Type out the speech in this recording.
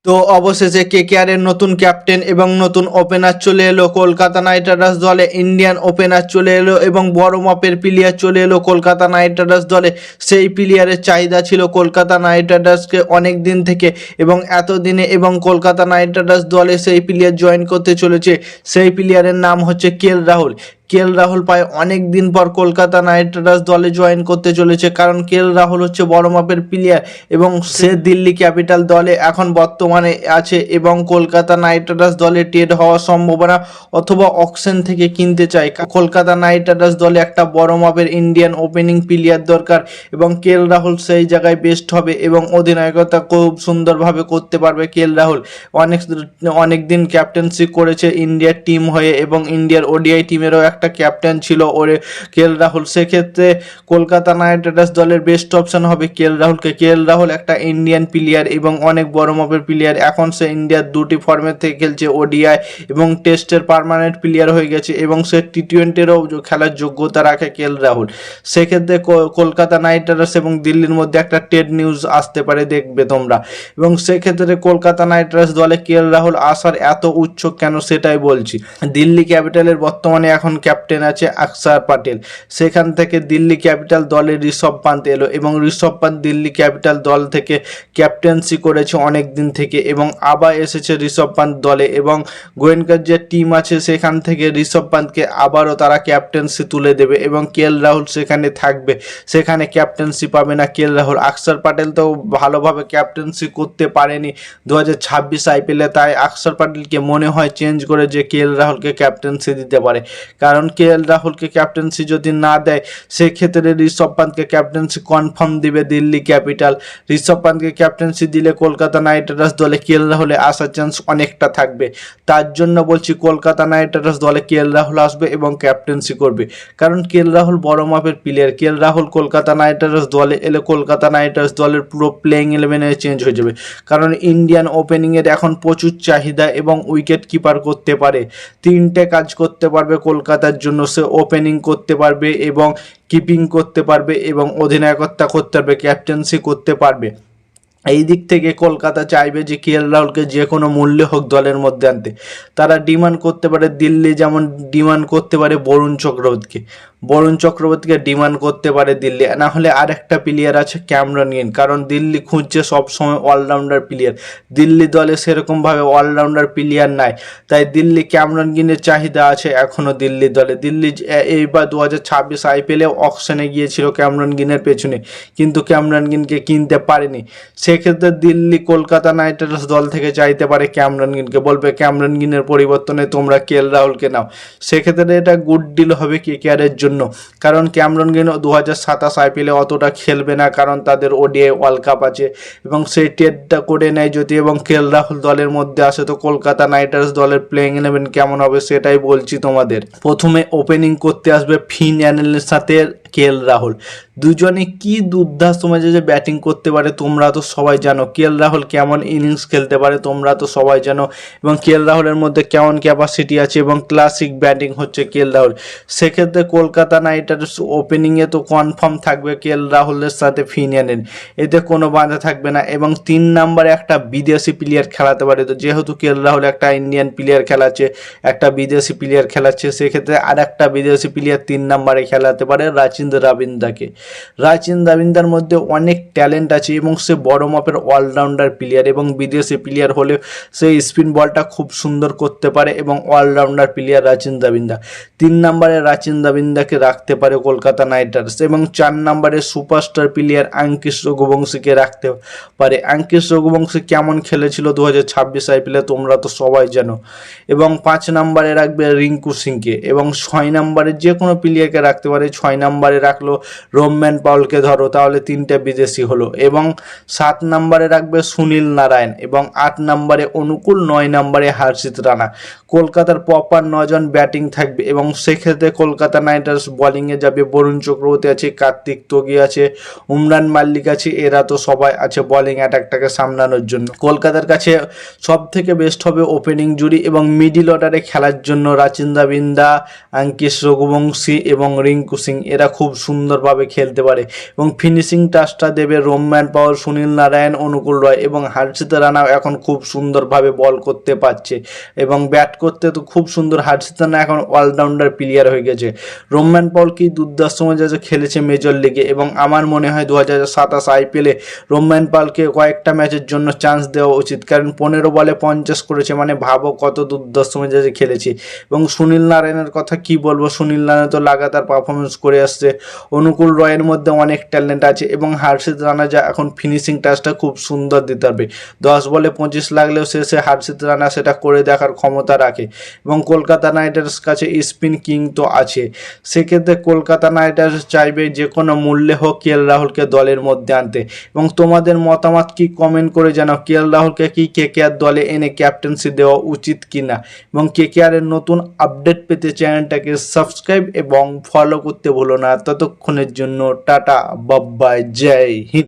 তো অবশেষে কেকেআর এর নতুন ক্যাপ্টেন এবং নতুন ওপেনার চলে এলো কলকাতা নাইট রাইডার্স দলে। ইন্ডিয়ান ওপেনার চলে এলো এবং বড় মাপের প্লেয়ার চলে এলো কলকাতা নাইট রাইডার্স দলে। সেই প্লেয়ারের চাহিদা ছিল কলকাতা নাইট রাইডার্সকে অনেক দিন থেকে, এবং এতদিনে এবং কলকাতা নাইট রাইডার্স দলে সেই প্লেয়ার জয়েন করতে চলেছে। সেই প্লেয়ারের নাম হচ্ছে রাহুল। রাহুল প্রায় অনেক দিন পর কলকাতা নাইট রাইডার্স দলে জয়েন করতে চলেছে, কারণ রাহুল হচ্ছে বড় মাপের প্লেয়ার এবং সে দিল্লি ক্যাপিটাল দলে এখন বর্তমানে আছে এবং কলকাতা নাইট রাইডার্স দলে ট্রেড হওয়ার সম্ভাবনা অথবা অকশন থেকে কিনতে চায়। কলকাতা নাইট রাইডার্স দলে একটা বড় মাপের ইন্ডিয়ান ওপেনিং প্লেয়ার দরকার এবং রাহুল সেই জায়গায় বেস্ট হবে এবং অধিনায়কতা খুব সুন্দরভাবে করতে পারবে। রাহুল অনেক দিন ক্যাপ্টেন্সি করেছে ইন্ডিয়ার টিম হয়ে এবং ইন্ডিয়ার ওডিআই টিমেরও একটা ক্যাপ্টেন ছিল ওরে রাহুল। সেক্ষেত্রে কলকাতা নাইট রাইডার্স দলের বেস্ট অপশন হবে রাহুলকে। রাহুল একটা ইন্ডিয়ান প্লেয়ার এবং অনেক বড় মাপের প্লেয়ার। এখন সে ইন্ডিয়ার দুটি ফর্মেট থেকে খেলছে, ওডিআই এবং টেস্টের পার্মানেন্ট প্লেয়ার হয়ে গেছে এবং সে টি-20-রও খেলার যোগ্যতা রাখে রাহুল। সেক্ষেত্রে কলকাতা নাইট রাইডার্স এবং দিল্লির মধ্যে একটা ট্রেড নিউজ আসতে পারে, দেখবে তোমরা। এবং সেক্ষেত্রে কলকাতা নাইট রাইডার্স দলে রাহুল আসার এত উৎসুক কেন সেটাই বলছি। দিল্লি ক্যাপিটালের বর্তমানে এখন ক্যাপ্টেন আছে অক্ষর প্যাটেল। সেখান থেকে দিল্লি ক্যাপিটাল দলে ঋষভ পান্ত এলো এবং ঋষভ পান্ত দিল্লি ক্যাপিটাল দল থেকে ক্যাপ্টেন্সি করেছে অনেক দিন থেকে এবং আবার এসেছে ঋষভ পান্ত দলে এবং গোয়েঙ্কার যে টিম আছে সেখান থেকে ঋষভ পান্তকে আবারও তারা ক্যাপ্টেন্সি তুলে দেবে এবং রাহুল সেখানে থাকবে, সেখানে ক্যাপ্টেন্সি পাবে না রাহুল। অক্ষর প্যাটেল তো ভালোভাবে ক্যাপ্টেন্সি করতে পারেনি 2026 আইপিএলে, তাই অক্ষর প্যাটেলকে মনে হয় চেঞ্জ করে যে রাহুলকে ক্যাপ্টেন্সি দিতে পারে। কারণ রাহুলকে ক্যাপ্টেন্সি যদি না দেয় সেক্ষেত্রে ঋষভ পান্তকে ক্যাপ্টেন্সি কনফার্ম দিবে দিল্লি ক্যাপিটাল। ঋষভ পান্তকে ক্যাপ্টেন্সি দিলে কলকাতা নাইট রাইডার্স দলে রাহুলে আসার চান্স অনেকটা থাকবে। তার জন্য বলছি কলকাতা নাইট রাইডার্স দলে রাহুল আসবে এবং ক্যাপ্টেন্সি করবে, কারণ রাহুল বড় মাপের player. Rahul Kolkata night Riders দলে এলে কলকাতা নাইট রাইডার্স দলের পুরো প্লেইং 11 চেঞ্জ হয়ে যাবে, কারণ ইন্ডিয়ান ওপেনিংয়ের এখন প্রচুর চাহিদা এবং উইকেট কিপার করতে পারে, তিনটে কাজ করতে পারবে কলকাতার জন্য। সে ওপেনিং করতে পারবে এবং কিপিং করতে পারবে এবং অধিনায়কত্ব করতে পারবে, ক্যাপ্টেন্সি করতে পারবে। এই দিক থেকে কলকাতা চাইবে যে রাহুলকে যে কোনো মূল্যে হোক দলের মধ্যে আনতে। তারা ডিমান্ড করতে পারে, দিল্লি যেমন ডিমান্ড করতে পারে বরুণ চক্রবর্তীকে ডিমান্ড করতে পারে দিল্লি। না হলে আরেকটা প্লেয়ার আছে ক্যামরন গ্রিন, কারণ দিল্লি খুঁজছে সবসময় অলরাউন্ডার প্লেয়ার। দিল্লি দলে সেরকমভাবে অলরাউন্ডার প্লেয়ার নাই, তাই দিল্লি ক্যামরন গ্রিনের চাহিদা আছে এখনও দিল্লি দলে। দিল্লি এইবার 2026 আইপিএলে অকশনে গিয়েছিল ক্যামরন গ্রিনের পেছনে, কিন্তু ক্যামরন গ্রিনকে কিনতে পারেনি। সেক্ষেত্রে দিল্লি কলকাতা নাইট রাইডার্স দল থেকে চাইতে পারে ক্যামরন গ্রিনকে, বলবে ক্যামরন গ্রিনের পরিবর্তনে তোমরা রাহুলকে নাও। সেক্ষেত্রে এটা গুড ডিল হবে কেকেআরের জন্য, কারণ ক্যামরন গ্রিন 2027 আইপিএলে অতটা খেলবে না, কারণ তাদের ওডিআই ওয়ার্ল্ড কাপ আছে এবং সেই ট্রেডটা করে নেয় যদি এবং রাহুল দলের মধ্যে আসে তো কলকাতা নাইট রাইডার্স দলের প্লেইং 11 কেমন হবে সেটাই বলছি তোমাদের। প্রথমে ওপেনিং করতে আসবে ফিন অ্যানেলের সাথে রাহুল। দুজনে কি দুর্দান্ত ম্যাচে যে ব্যাটিং করতে পারে তোমরা তো সবাই জানো। রাহুল কেমন ইনিংস খেলতে পারে তোমরা তো সবাই জানো এবং রাহুলের মধ্যে কেমন ক্যাপাসিটি আছে এবং ক্লাসিক ব্যাটিং হচ্ছে রাহুল। সেক্ষেত্রে কলকাতা নাইট রাইডার্স ওপেনিংয়ে তো কনফার্ম থাকবে রাহুলের সাথে ফিন অ্যানেল, এতে কোনো বাধা থাকবে না। এবং 3 নম্বরে একটা বিদেশি প্লেয়ার খেলাতে পারে, তো যেহেতু রাহুল একটা ইন্ডিয়ান প্লেয়ার খেলাচ্ছে, একটা বিদেশি প্লেয়ার খেলাচ্ছে, সেক্ষেত্রে আর একটা বিদেশি প্লেয়ার 3 নম্বরে খেলাতে পারে রাচিন্দ্র রবীন্দ্রকে। রাচিন্দ্র রবীন্দ্রার মধ্যে অনেক ট্যালেন্ট আছে এবং সে বড় মাপের অলরাউন্ডার প্লেয়ার এবং বিদেশি প্লেয়ার হলে সে স্পিন বলটা খুব সুন্দর করতে পারে এবং অলরাউন্ডার প্লেয়ার রাচিন্দ্র রবীন্দ্র। 3 নম্বরে রাচিন্দ্র রবীন্দ্রকে রাখতে পারে কলকাতা নাইট রাইডার্স এবং 4 নম্বরে সুপারস্টার প্লেয়ার আঙ্কিশ রঘুবংশীকে রাখতে পারে। আঙ্কিশ রঘুবংশী কেমন খেলেছিল 2026 আইপিএলে তোমরা তো সবাই জানো। এবং 5 নম্বরে রাখবে রিঙ্কু সিংকে এবং 6 নম্বরে যে কোনো প্লেয়ারকে রাখতে পারে। 6 নম্বরে রাখলো রোম্যান পাউলকে, ধরো তাহলে 3টে বিদেশি হলো। এবং 7 নম্বরে রাখবে সুনীল নারায়ণ এবং 8 নম্বরে অনুকূল, 9 নম্বরে হর্ষিত রানা। কলকাতার প্রপার 9 জন ব্যাটিং থাকবে এবং সেক্ষেত্রে কলকাতা নাইট রাইডার্স বোলিংয়ে যাবে বরুণ চক্রবর্তী আছে, কার্তিক তোগি আছে, উমরান মাল্লিক আছে, এরা তো সবাই আছে বোলিং অ্যাটাকটাকে সামলানোর জন্য। কলকাতার কাছে সব থেকে বেস্ট হবে ওপেনিং জুড়ি এবং মিডিল অর্ডারে খেলার জন্য রাচিন্দ্র রবীন্দ্র, আঙ্কিশ রঘুবংশী এবং রিঙ্কু সিং, এরা খুব সুন্দরভাবে খেলতে পারে এবং ফিনিশিং টাচটা দেবে রোম্যান পাওয়ার, সুনীল নারায়ণ, অনুকূল রয় এবং হর্ষিত রানা এখন খুব সুন্দরভাবে বল করতে পারছে এবং ব্যাট করতে তো খুব সুন্দর। হর্ষিত রানা এখন অলরাউন্ডার প্লেয়ার হয়ে গেছে। রোম্যান পাওয়ার কি দুর্দান্ত মেজাজে খেলেছে মেজর লিগে এবং আমার মনে হয় 2027 আইপিএলে রোম্যান পালকে কয়েকটা ম্যাচের জন্য চান্স দেওয়া উচিত, কারণ 15 বলে 50 করেছে, মানে ভাবো কত দুর্দান্ত মেজাজে খেলেছে। এবং সুনীল নারায়ণের কথা কি বলবো, সুনীল নারায়ণ তো লাগাতার পারফরমেন্স করে আসছে। অনুকূল রয়ের মধ্যে অনেক ট্যালেন্ট আছে এবং হর্ষিত রানা যা এখন ফিনিশিং টাচটা খুব সুন্দর দিতে পারবে। 10 বলে 25 লাগলেও শেষে হর্ষিত রানা সেটা করে দেখার ক্ষমতা রাখে এবং কলকাতা নাইট রাইডার্স কাছে স্পিন কিং তো আছে। সেক্ষেত্রে কলকাতা নাইট রাইডার্স চাইবে যে কোনো মূল্যে হোক কেএল রাহুলকে দলের মধ্যে আনতে। এবং তোমাদের মতামত কি কমেন্ট করে জানাও, কেএল রাহুলকে কি কেকেআর দলে এনে ক্যাপ্টেন্সি দেওয়া উচিত কিনা। এবং কেকেআরের নতুন আপডেট পেতে চ্যানেলটাকে সাবস্ক্রাইব এবং ফলো করতে ভুলো না। ততক্ষণের জন্য টাটা, বাই বাই, জয় হিন্দ।